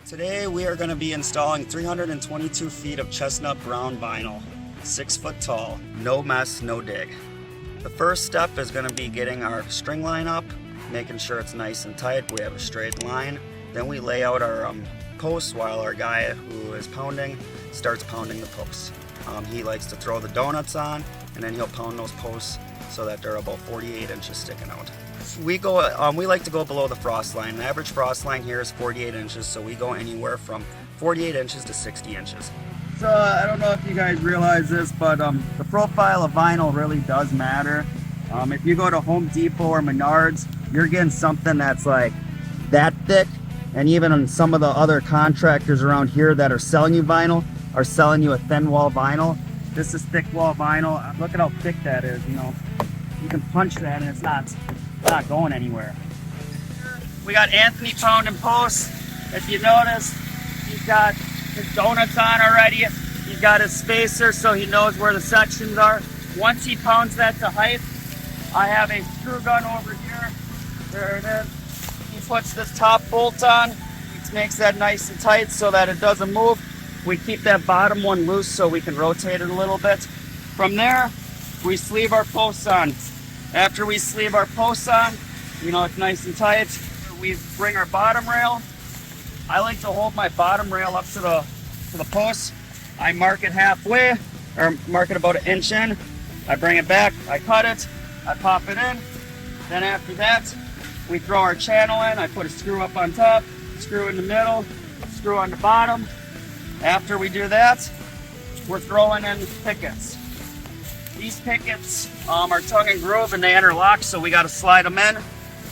Today we are going to be installing 322 feet of chestnut brown vinyl, 6 foot tall, no mess, no dig. The first step is going to be getting our string line up, making sure it's nice and tight, we have a straight line. Then we lay out our posts while our guy who is pounding starts pounding the posts. He likes to throw the donuts on and then he'll pound those posts so that they're about 48 inches sticking out. We like to go below the frost line. The average frost line here is 48 inches, so we go anywhere from 48 inches to 60 inches. So I don't know if you guys realize this, but the profile of vinyl really does matter. If you go to Home Depot or Menards, you're getting something that's like that thick, and even on some of the other contractors around here that are selling you vinyl are selling you a thin wall vinyl. This is thick wall vinyl. Look at how thick that is, you know. You can punch that and it's not going anywhere. We got Anthony pounding posts. If you notice, he's got his donuts on already. He's got his spacer so he knows where the sections are. Once he pounds that to height, I have a screw gun over here. There it is. He puts this top bolt on. He makes that nice and tight so that it doesn't move. We keep that bottom one loose so we can rotate it a little bit. From there, we sleeve our posts on. After we sleeve our posts on, you know, it's nice and tight, we bring our bottom rail. I like to hold my bottom rail up to the post. I mark it halfway, or mark it about 1 inch in. I bring it back, I cut it, I pop it in. Then after that, we throw our channel in. I put a screw up on top, screw in the middle, screw on the bottom. After we do that, we're throwing in pickets. These pickets are tongue and groove and they interlock, so we got to slide them in.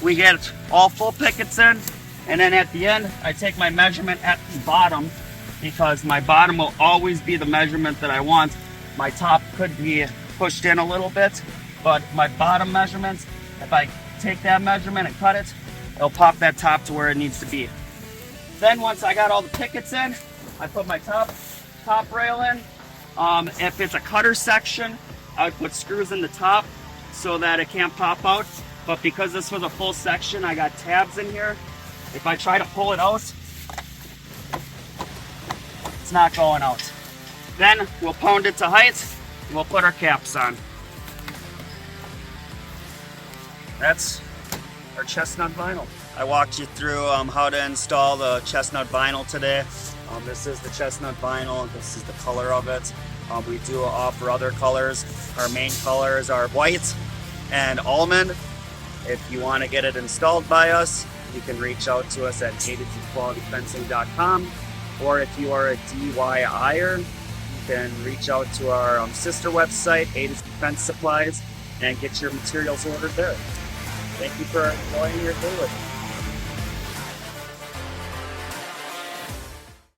We get all full pickets in, and then at the end, I take my measurement at the bottom because my bottom will always be the measurement that I want. My top could be pushed in a little bit, but my bottom measurements, if I take that measurement and cut it, it'll pop that top to where it needs to be. Then once I got all the pickets in, I put my top rail in. If it's a cutter section, I would put screws in the top so that it can't pop out. But because this was a full section, I got tabs in here. If I try to pull it out, it's not going out. Then we'll pound it to height and we'll put our caps on. That's our chestnut vinyl. I walked you through how to install the chestnut vinyl today. This is the chestnut vinyl. This is the color of it. We do offer other colors. Our main colors are white and almond. If you want to get it installed by us, you can reach out to us at a2qualityfencing.com, or if you are a DIYer, you can reach out to our sister website, A2 Fence Supplies, and get your materials ordered there. Thank you for enjoying your day with me.